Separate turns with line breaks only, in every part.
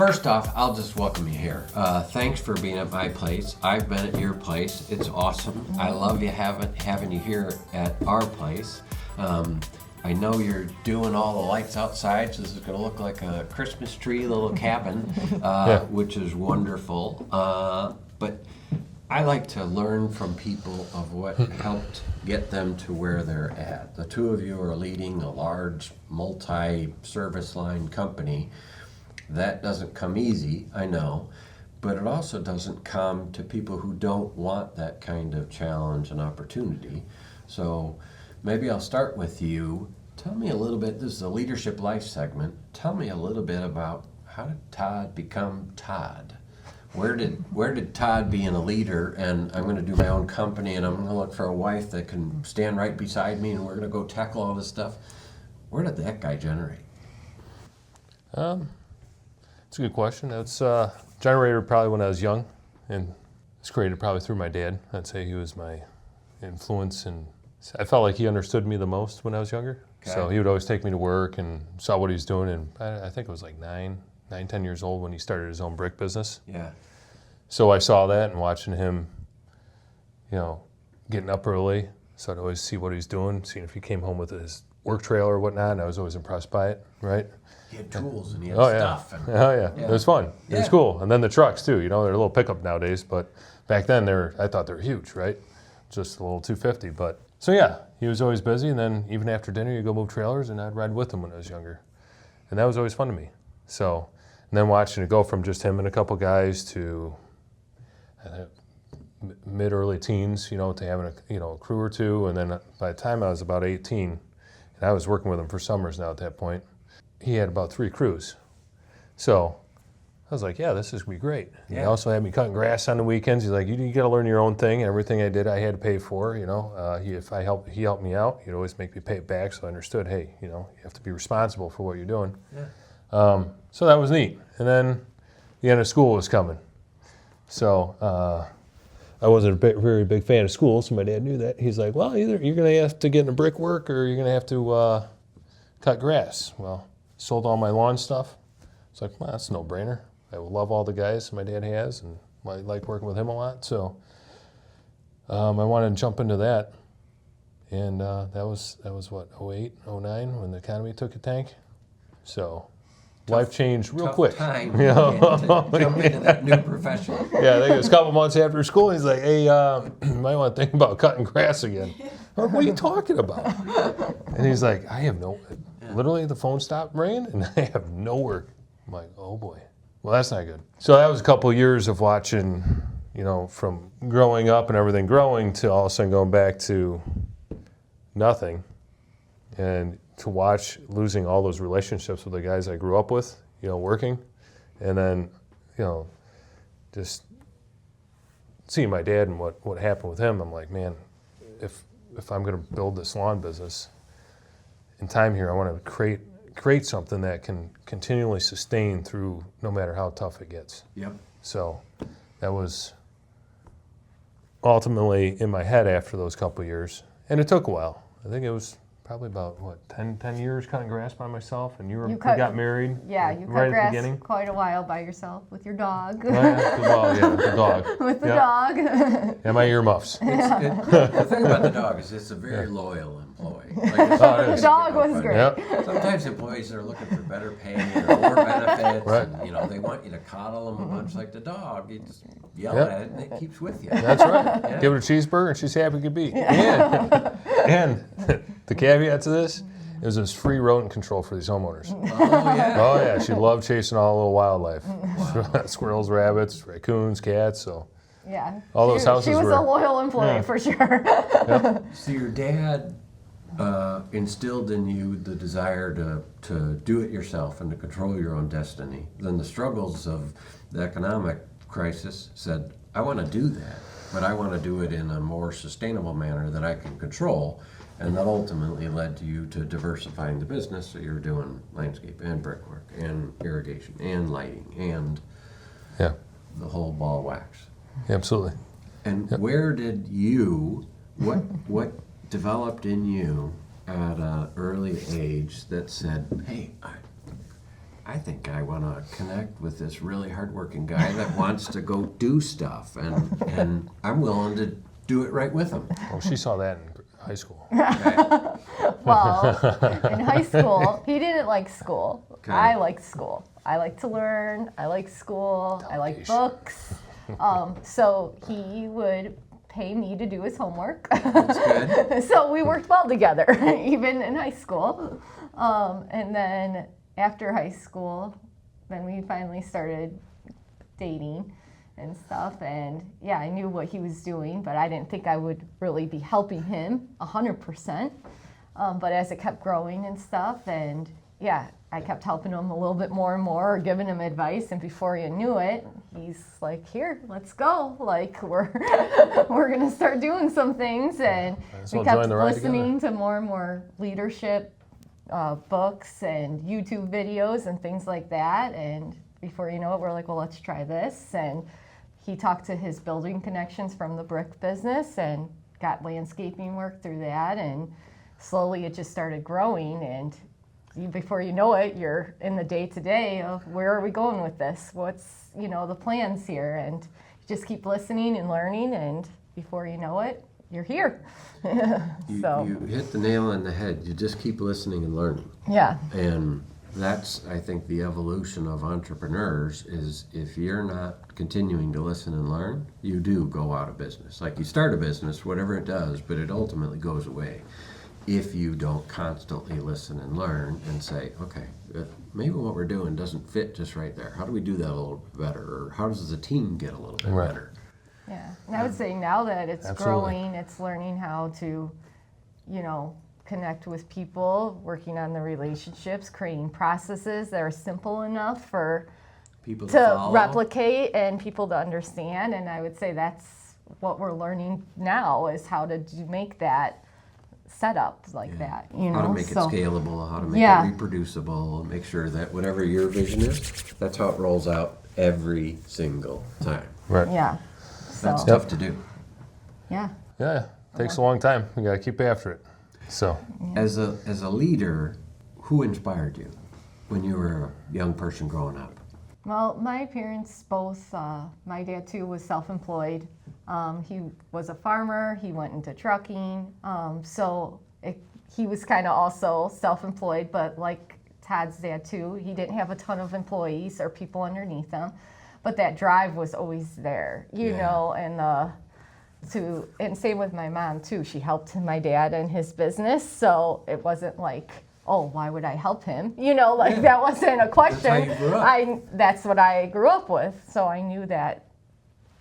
First off, I'll just welcome you here. Thanks for being at my place. I've been at your place. It's awesome. I love you having you here at our place. I know you're doing all the lights outside, so this is going to look like a Christmas tree little cabin, which is wonderful. But I like to learn from people of what helped get them to where they're at. The two of you are leading a large multi-service line company. That doesn't come easy, I know, but it also doesn't come to people who don't want that kind of challenge and opportunity. So maybe I'll start with you. Tell me a little bit, this is a Leadership Life segment. Tell me a little bit about how did Todd become Todd? Where did Todd being a leader and I'm going to do my own company and I'm going to look for a wife that can stand right beside me and we're going to go tackle all this stuff. Where did that guy generate?
It's a good question. It's generated probably when I was young, and it's created probably through my dad. I'd say he was my influence, and I felt like he understood me the most when I was younger. Okay. So he would always take me to work and saw what he was doing, and I think it was like 10 years old when he started his own brick business.
Yeah.
So I saw that and watching him, getting up early, so I'd always see what he was doing, seeing if he came home with his work trailer or whatnot, and I was always impressed by it, right?
He had tools and he had stuff. And,
It was fun. It was cool. And then the trucks too, they're a little pickup nowadays, but back then I thought they were huge, right? Just a little 250, but. So yeah, he was always busy, and then even after dinner you'd go move trailers and I'd ride with him when I was younger. And that was always fun to me. So, and then watching it go from just him and a couple guys to mid-early teens, to having a crew or two, and then by the time I was about 18, and I was working with him for summers now at that point, he had about 3 crews. So I was like, yeah, this is going to be great. Yeah. He also had me cutting grass on the weekends. He's like, you got to learn your own thing. Everything I did, I had to pay for. He helped me out. He'd always make me pay it back, so I understood, hey, you have to be responsible for what you're doing. Yeah. So that was neat. And then the end of school was coming. So I wasn't a very big fan of school, so my dad knew that. He's like, well, either you're going to have to get into brickwork or you're going to have to cut grass. Well, sold all my lawn stuff. It's like, well, that's a no-brainer. I love all the guys my dad has, and I like working with him a lot. So I wanted to jump into that, and that was what, 08, 09 when the economy took a tank. So life changed real quick.
Time to jump into that new profession.
Yeah, I think it was a couple months after school. He's like, hey, you might want to think about cutting grass again. I'm like, what are you talking about? And he's like, I have literally the phone stopped ringing and I have no work. I'm like, oh boy. Well, that's not good. So that was a couple of years of watching, from growing up and everything growing to all of a sudden going back to nothing, and to watch losing all those relationships with the guys I grew up with, working, and then, just seeing my dad and what happened with him. I'm like, man, if I'm going to build this lawn business in time here, I want to create something that can continually sustain through no matter how tough it gets.
Yep. So
that was ultimately in my head after those couple of years, and it took a while. I think it was probably about 10 years cutting grass by myself, and you got married.
Yeah, you
right
cut grass
at the beginning.
Quite a while by yourself with your dog.
The dog.
With the dog.
And my earmuffs.
The thing about the dog is it's a very loyal employee.
The dog was great.
Yep.
Sometimes employees are looking for better pay or more benefits,
right.
and they want you to coddle them a bunch like the dog. You just yell at it and it keeps with you.
That's right. Yeah. Give her a cheeseburger and she's happy to be. Yeah. And the caveat to this is there's free rodent control for these homeowners.
Oh, yeah.
Oh, yeah. She loved chasing all the little wildlife. Wow. Squirrels, rabbits, raccoons, cats, so.
Yeah.
All those houses
She was
were,
a loyal employee for sure.
Yep.
So your dad instilled in you the desire to do it yourself and to control your own destiny. Then the struggles of the economic crisis said, I want to do that, but I want to do it in a more sustainable manner that I can control. And that ultimately led to you to diversifying the business. So you're doing landscape and brickwork and irrigation and lighting and the whole ball of wax.
Absolutely.
And where did you, what developed in you at an early age that said, hey, I think I want to connect with this really hardworking guy that wants to go do stuff, and I'm willing to do it right with him.
Well, she saw that in high school.
Okay.
Well, in high school, he didn't like school.
Okay.
I liked school. I like to learn. I like school. I like books. So he would pay me to do his homework.
That's good.
So we worked well together, even in high school. And then after high school, then we finally started dating and stuff. And yeah, I knew what he was doing, but I didn't think I would really be helping him 100%. But as it kept growing and stuff, and yeah, I kept helping him a little bit more and more, or giving him advice, and before you knew it, he's like, "Here, let's go! Like we're gonna start doing some things." And we kept listening to more and more leadership books and YouTube videos and things like that. And before you know it, we're like, "Well, let's try this." And he talked to his building connections from the brick business and got landscaping work through that, and slowly it just started growing. And before you know it, you're in the day-to-day of where are we going with this? What's, the plans here? And you just keep listening and learning, and before you know it, you're here.
You hit the nail on the head. You just keep listening and learning.
Yeah.
And that's, I think, the evolution of entrepreneurs is if you're not continuing to listen and learn, you do go out of business. Like you start a business, whatever it does, but it ultimately goes away. If you don't constantly listen and learn and say, okay, maybe what we're doing doesn't fit just right there. How do we do that a little bit better? Or how does the team get a little bit better?
Yeah, and I would say now that it's growing, it's learning how to, connect with people, working on the relationships, creating processes that are simple enough for
people
to replicate and people to understand. And I would say that's what we're learning now, is how to make that setup like that,
how to make it scalable, how to make it reproducible, make sure that whatever your vision is, that's how it rolls out every single time.
Right.
Yeah.
That's tough to do.
Yeah.
Yeah, takes a long time. We got to keep after it. So,
as a leader, who inspired you when you were a young person growing up?
Well, my parents both, my dad too was self-employed. He was a farmer, he went into trucking, he was kind of also self-employed, but like Todd's dad too, he didn't have a ton of employees or people underneath him, but that drive was always there, and same with my mom too. She helped my dad in his business, so it wasn't like, oh, why would I help him? That wasn't a question.
That's how you grew up.
That's what I grew up with, so I knew that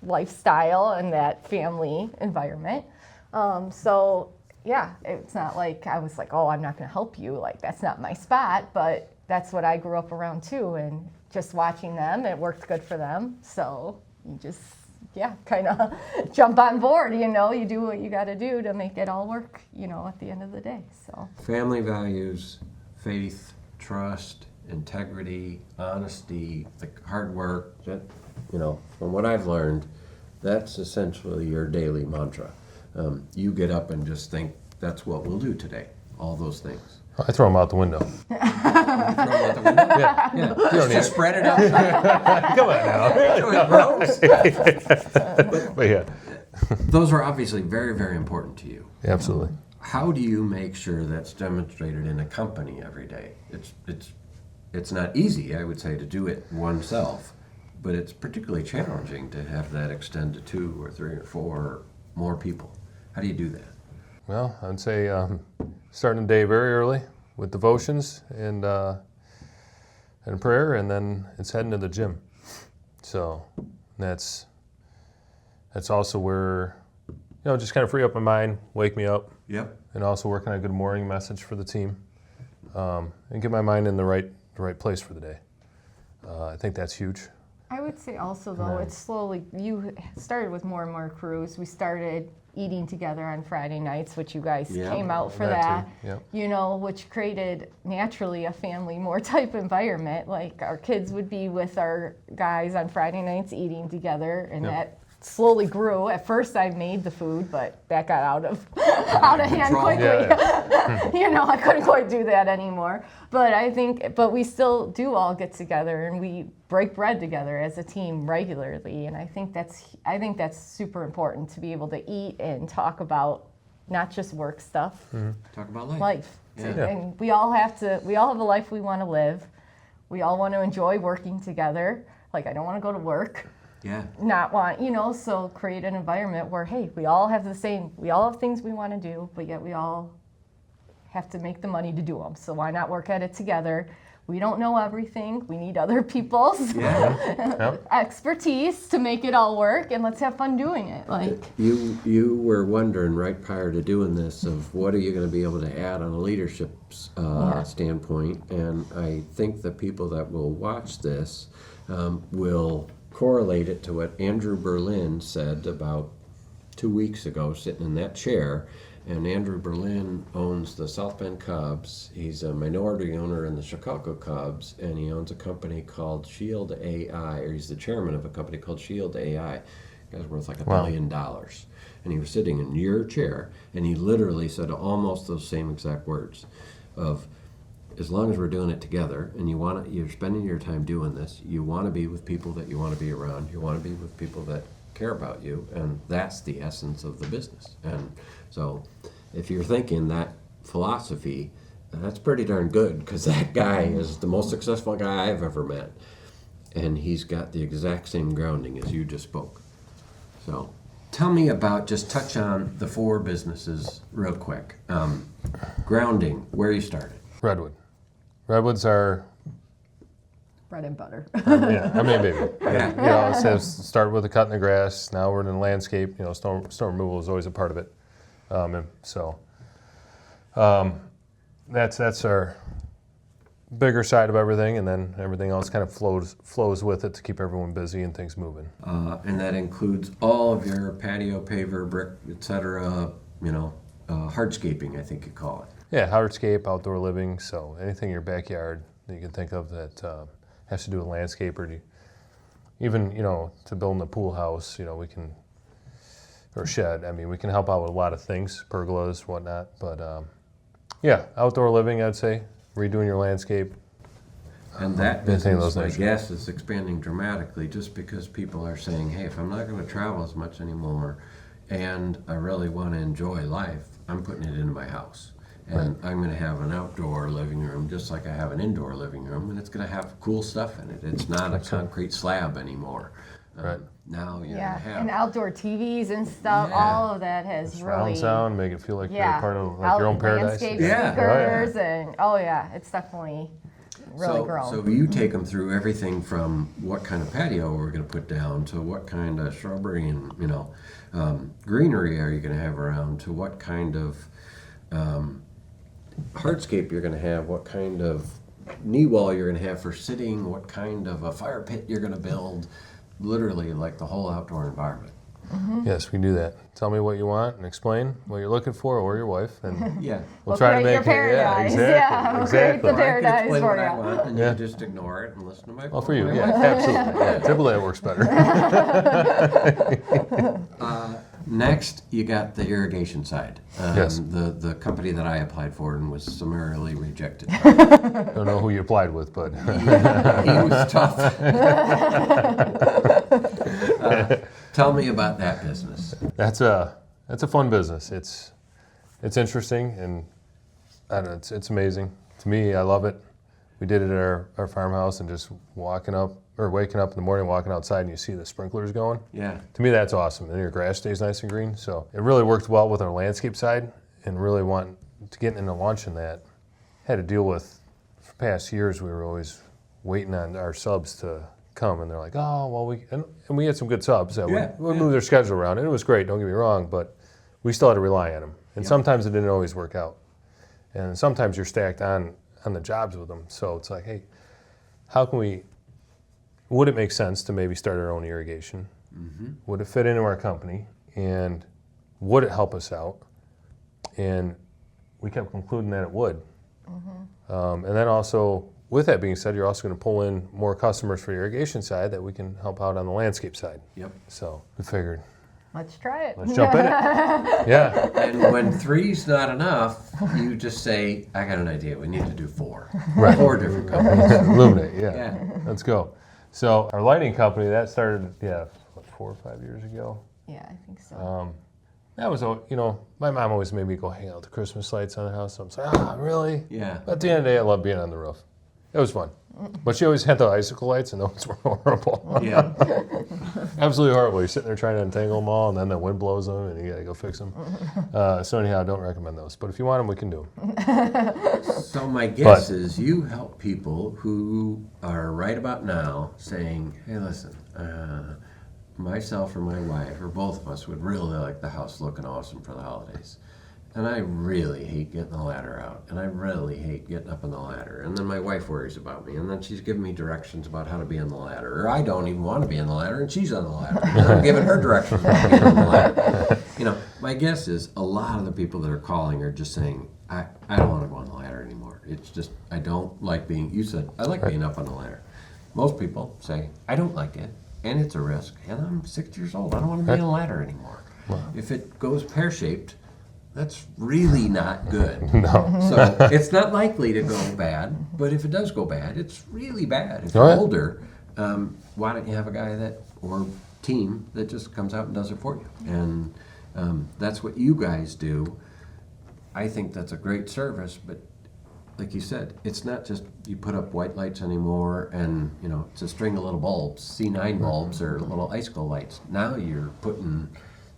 lifestyle and that family environment. It's not like I was like, oh, I'm not going to help you. Like, that's not my spot, but that's what I grew up around too. And just watching them, it worked good for them. So you just, kind of jump on board, you do what you got to do to make it all work, at the end of the day. So
family values, faith, trust, integrity, honesty, hard work, that, from what I've learned, that's essentially your daily mantra. You get up and just think, that's what we'll do today. All those things.
I throw them out the window.
Throw them out the window?
Yeah.
You don't need to spread it out.
Come on now. But yeah.
Those are obviously very, very important to you.
Absolutely.
How do you make sure that's demonstrated in a company every day? It's not easy, I would say, to do it oneself, but it's particularly challenging to have that extend to 2 or 3 or 4 or more people. How do you do that?
Well, I'd say starting the day very early with devotions and prayer, and then it's heading to the gym. So that's also where, just kind of free up my mind, wake me up.
Yep.
And also working on a good morning message for the team, and get my mind in the right place for the day. I think that's huge.
I would say also, though, it's slowly, you started with more and more crews. We started eating together on Friday nights, which you guys came out for that, which created naturally a family more type environment. Like our kids would be with our guys on Friday nights eating together, and that slowly grew. At first I made the food, but that got out of hand
control.
quickly.
Yeah,
You know, I couldn't quite do that anymore. But we still do all get together and we break bread together as a team regularly. And I think that's super important to be able to eat and talk about not just work stuff,
Talk about life.
life.
Yeah.
And we all have a life we want to live. We all want to enjoy working together. Like, I don't want to go to work.
Yeah.
Not want, so create an environment where, hey, we all have things we want to do, but yet we all have to make the money to do them. So why not work at it together? We don't know everything. We need other people's expertise to make it all work, and let's have fun doing it. Like,
You were wondering right prior to doing this of what are you going to be able to add on a leadership standpoint, and I think the people that will watch this will correlate it to what Andrew Berlin said about 2 weeks ago, sitting in that chair. And Andrew Berlin owns the South Bend Cubs. He's a minority owner in the Chicago Cubs, and he owns a company called Shield AI, or he's the chairman of a company called Shield AI. The guy's worth like $1 billion. And he was sitting in your chair, and he literally said almost those same exact words of, as long as we're doing it together, and you're spending your time doing this, you want to be with people that you want to be around, you want to be with people that care about you, and that's the essence of the business. And so if you're thinking that philosophy, that's pretty darn good, because that guy is the most successful guy I've ever met, and he's got the exact same grounding as you just spoke. So tell me about, just touch on the 4 businesses real quick. Grounding, where you started.
Redwood. Redwood's our
bread and butter.
baby.
Yeah.
It says start with the cutting the grass. Now we're in the landscape. Snow removal is always a part of it. That's our bigger side of everything, and then everything else kind of flows with it to keep everyone busy and things moving.
And that includes all of your patio, paver, brick, etc. Hardscaping, I think you call it.
Yeah, hardscape, outdoor living. So anything in your backyard that you can think of that has to do with landscape, or even to building a pool house. We can, or shed. I mean, we can help out with a lot of things, pergolas, whatnot. But outdoor living, I'd say, redoing your landscape.
And that business, I
things.
guess, is expanding dramatically just because people are saying, hey, if I'm not going to travel as much anymore and I really want to enjoy life, I'm putting it into my house. And I'm going to have an outdoor living room just like I have an indoor living room, and it's going to have cool stuff in it. It's not a concrete slab anymore. Now you're going to have...
and outdoor TVs and stuff, all of that has really...
Surround sound, make it feel like you're part of your own paradise.
Landscape speakers, and it's definitely really grown.
So you take them through everything from what kind of patio we're going to put down to what kind of shrubbery and greenery are you going to have around, to what kind of hardscape you're going to have, what kind of knee wall you're going to have for sitting, what kind of a fire pit you're going to build, literally like the whole outdoor environment.
Mm-hmm.
Yes, we do that. Tell me what you want and explain what you're looking for, or your wife, and we'll try to make it.
Yeah,
exactly.
Create the paradise
for
for
you.
you.
I want, and you just ignore it and listen to my
Well, for you, absolutely. Typically that works better.
Next, you got the irrigation side.
Yes.
The company that I applied for and was summarily rejected.
Don't know who you applied with, but
He was tough. Tell me about that business.
that's a fun business. It's interesting, and I don't know, it's amazing. To me, I love it. We did it at our farmhouse, and just waking up in the morning, walking outside, and you see the sprinklers going.
Yeah.
To me, that's awesome. And your grass stays nice and green. So it really worked well with our landscape side, and really wanting to get into launching that. Had to deal with, for past years, we were always waiting on our subs to come, and they're like, oh, well, and we had some good subs that would move their schedule around. And it was great, don't get me wrong, but we still had to rely on them. And sometimes it didn't always work out. And sometimes you're stacked on the jobs with them. So it's like, hey, how can would it make sense to maybe start our own irrigation? Mm-hmm. Would it fit into our company? And would it help us out? And we kept concluding that it would. Mm-hmm. And then also with that being said, you're also going to pull in more customers for the irrigation side that we can help out on the landscape side.
Yep.
So we figured,
Let's try it.
let's jump in it. Yeah.
And when 3's not enough, you just say, I got an idea. We need to do 4.
Right.
4 different companies.
Lumin8, yeah.
Yeah.
Let's go. So our lighting company, that started, what, 4 or 5 years ago.
Yeah, I think so.
That was, my mom always made me go hang out with the Christmas lights on the house. So I'm like, really?
Yeah.
But at the end of the day, I love being on the roof. It was fun. But she always had the icicle lights, and those were horrible.
Yeah.
Absolutely horrible. You're sitting there trying to untangle them all, and then the wind blows them, and you got to go fix them. So anyhow, I don't recommend those. But if you want them, we can do them.
So my guess is you help people who are right about now saying, hey, listen, myself or my wife or both of us would really like the house looking awesome for the holidays. And I really hate getting the ladder out. And I really hate getting up on the ladder. And then my wife worries about me. And then she's giving me directions about how to be on the ladder. Or I don't even want to be on the ladder and she's on the ladder. And I'm giving her directions about being on the ladder. My guess is a lot of the people that are calling are just saying, I don't want to go on the ladder anymore. It's just, I don't like being, you said, I like being up on the ladder. Most people say, I don't like it. And it's a risk. And I'm 6 years old. I don't want to be on a ladder anymore. If it goes pear-shaped, that's really not good.
No.
So it's not likely to go bad, but if it does go bad, it's really bad. If you're
Oh, yeah.
older, why don't you have a guy or team that just comes out and does it for you? And that's what you guys do. I think that's a great service, but like you said, it's not just you put up white lights anymore and, it's a string of little bulbs, C9 bulbs or little icicle lights. Now you're putting,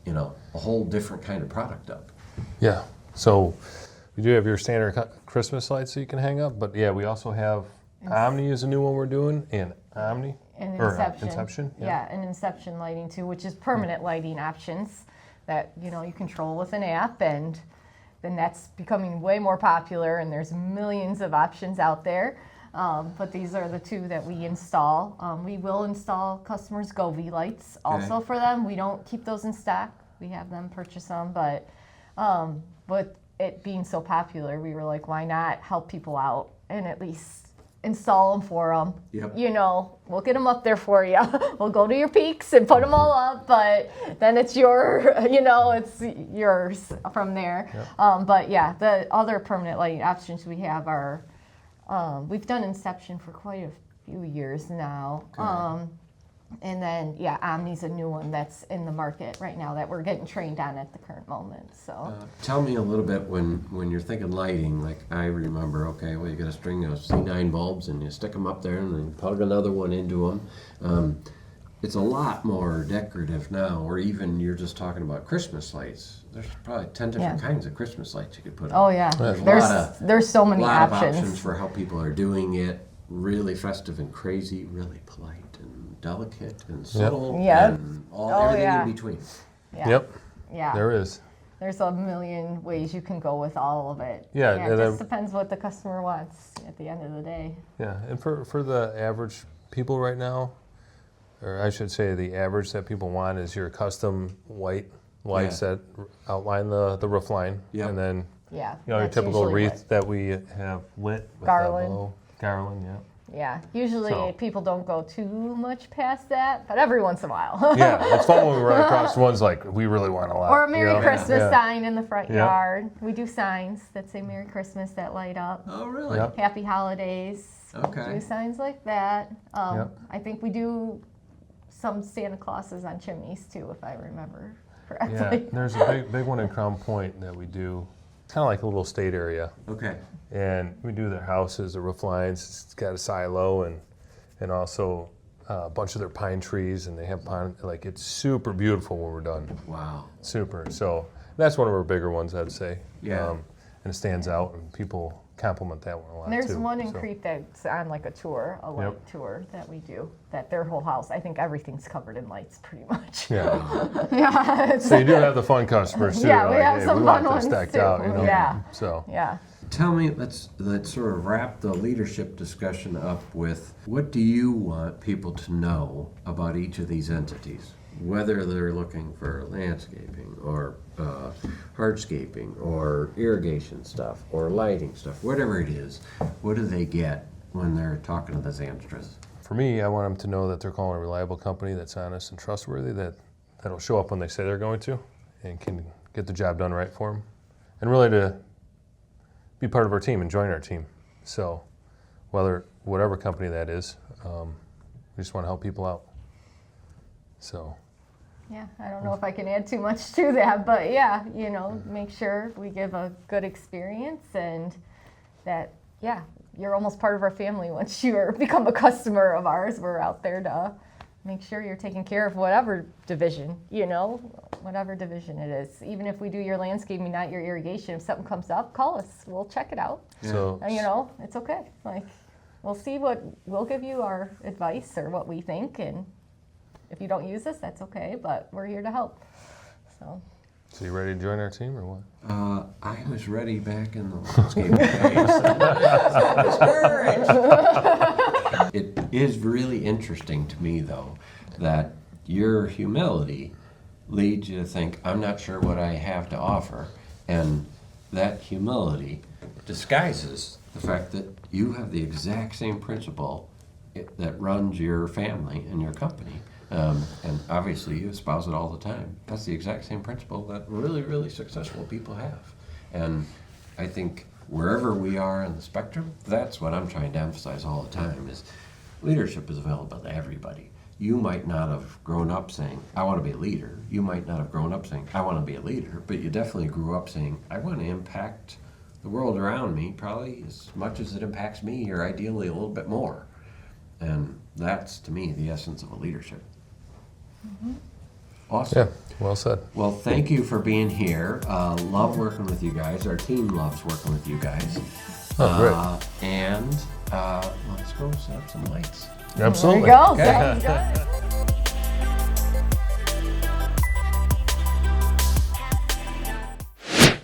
a whole different kind of product up.
Yeah. So we do have your standard Christmas lights that you can hang up, but yeah, we also have Omni is a new one we're doing, and Omni
And
or
Inception.
Inception.
Yeah, and Inception lighting too, which is permanent lighting options that you control with an app, and then that's becoming way more popular. And there's millions of options out there, but these are the two that we install. We will install customers' Govee lights also for them. We don't keep those in stock. We have them purchase them, but with it being so popular, we were like, why not help people out and at least install them for them?
Yep.
We'll get them up there for you. We'll go to your peaks and put them all up, but then it's it's yours from there.
Yep.
But yeah, the other permanent lighting options we have are, we've done Inception for quite a few years now.
Okay.
And then, Omni's a new one that's in the market right now that we're getting trained on at the current moment. So,
Tell me a little bit when you're thinking lighting, like I remember, you get a string of C9 bulbs and you stick them up there and then plug another one into them. It's a lot more decorative now, or even you're just talking about Christmas lights. There's probably 10 different kinds of Christmas lights you could put up.
oh yeah, there's so many
lot of
options.
options for how people are doing it. Really festive and crazy, really polite and delicate and subtle,
Yep.
and
Oh,
everything
yeah.
in between.
Yeah.
Yep.
Yeah.
There is.
There's a million ways you can go with all of it.
Yeah,
It
and
just depends what the customer wants at the end of the day.
Yeah, and for the average people right now, or I should say the average that people want is your custom white lights that outline the roof line.
Yep.
And then
Yeah.
your
that's
typical
usually
wreath that we have lit with
Garland.
below. Garland, yeah.
Yeah. Usually
So-
people don't go too much past that, but every once in a while.
Yeah, it's fun when we run across ones like we really want a lot.
Or a Merry Christmas
Yeah.
sign in the front
Yeah.
yard. We do signs that say Merry Christmas that light up.
Oh, really?
Yep.
Happy holidays.
Okay.
Do signs like that.
Yep.
I think we do some Santa Clauses on chimneys too, if I remember correctly.
Yeah, there's a big one in Crown Point that we do. It's kind of like a little state area.
Okay.
And we do their houses, the roof lines. It's got a silo and also a bunch of their pine trees, and they have pine. Like, it's super beautiful when we're done.
Wow.
Super. So that's one of our bigger ones, I'd say.
Yeah.
And it stands out, and people compliment that one a lot
And there's
too.
one in
So,
Crete that's on like a tour, a light
Yep.
tour that we do. That their whole house, I think everything's covered in lights pretty much.
Yeah.
Yeah. It's,
So you do have the fun customers too.
Yeah,
They're
we
like,
have
hey,
some
we want
fun
this
ones,
stacked
too.
out.
Yeah.
So
yeah.
Tell me, let's sort of wrap the leadership discussion up with what do you want people to know about each of these entities? Whether they're looking for landscaping or hardscaping or irrigation stuff or lighting stuff, whatever it is, what do they get when they're talking to the Zandstras?
For me, I want them to know that they're calling a reliable company that's honest and trustworthy, that'll show up when they say they're going to, and can get the job done right for them. And really to be part of our team and join our team. So whatever company that is, we just want to help people out. So.
Yeah, I don't know if I can add too much to that, but yeah, make sure we give a good experience, and that, yeah, you're almost part of our family once you become a customer of ours. We're out there to make sure you're taking care of whatever division, whatever division it is. Even if we do your landscaping, not your irrigation, if something comes up, call us. We'll check it out.
Yeah.
So,
It's okay. Like, we'll give you our advice or what we think, and if you don't use us, that's okay, but we're here to help. So
you ready to join our team or what?
I was ready back in the landscape days. So discouraged. It is really interesting to me, though, that your humility leads you to think, I'm not sure what I have to offer. And that humility disguises the fact that you have the exact same principle that runs your family and your company. And obviously you espouse it all the time. That's the exact same principle that really, really successful people have. And I think wherever we are in the spectrum, that's what I'm trying to emphasize all the time, is leadership is available to everybody. You might not have grown up saying, I want to be a leader. You might not have grown up saying, I want to be a leader, but you definitely grew up saying, I want to impact the world around me probably as much as it impacts me, or ideally a little bit more. And that's, to me, the essence of a leadership.
Mm-hmm.
Awesome.
Yeah, well said.
Well, thank you for being here. Love working with you guys. Our team loves working with you guys.
Oh, great.
And let's go set up some lights.
Absolutely.
There you go.
Okay.
Sounds good.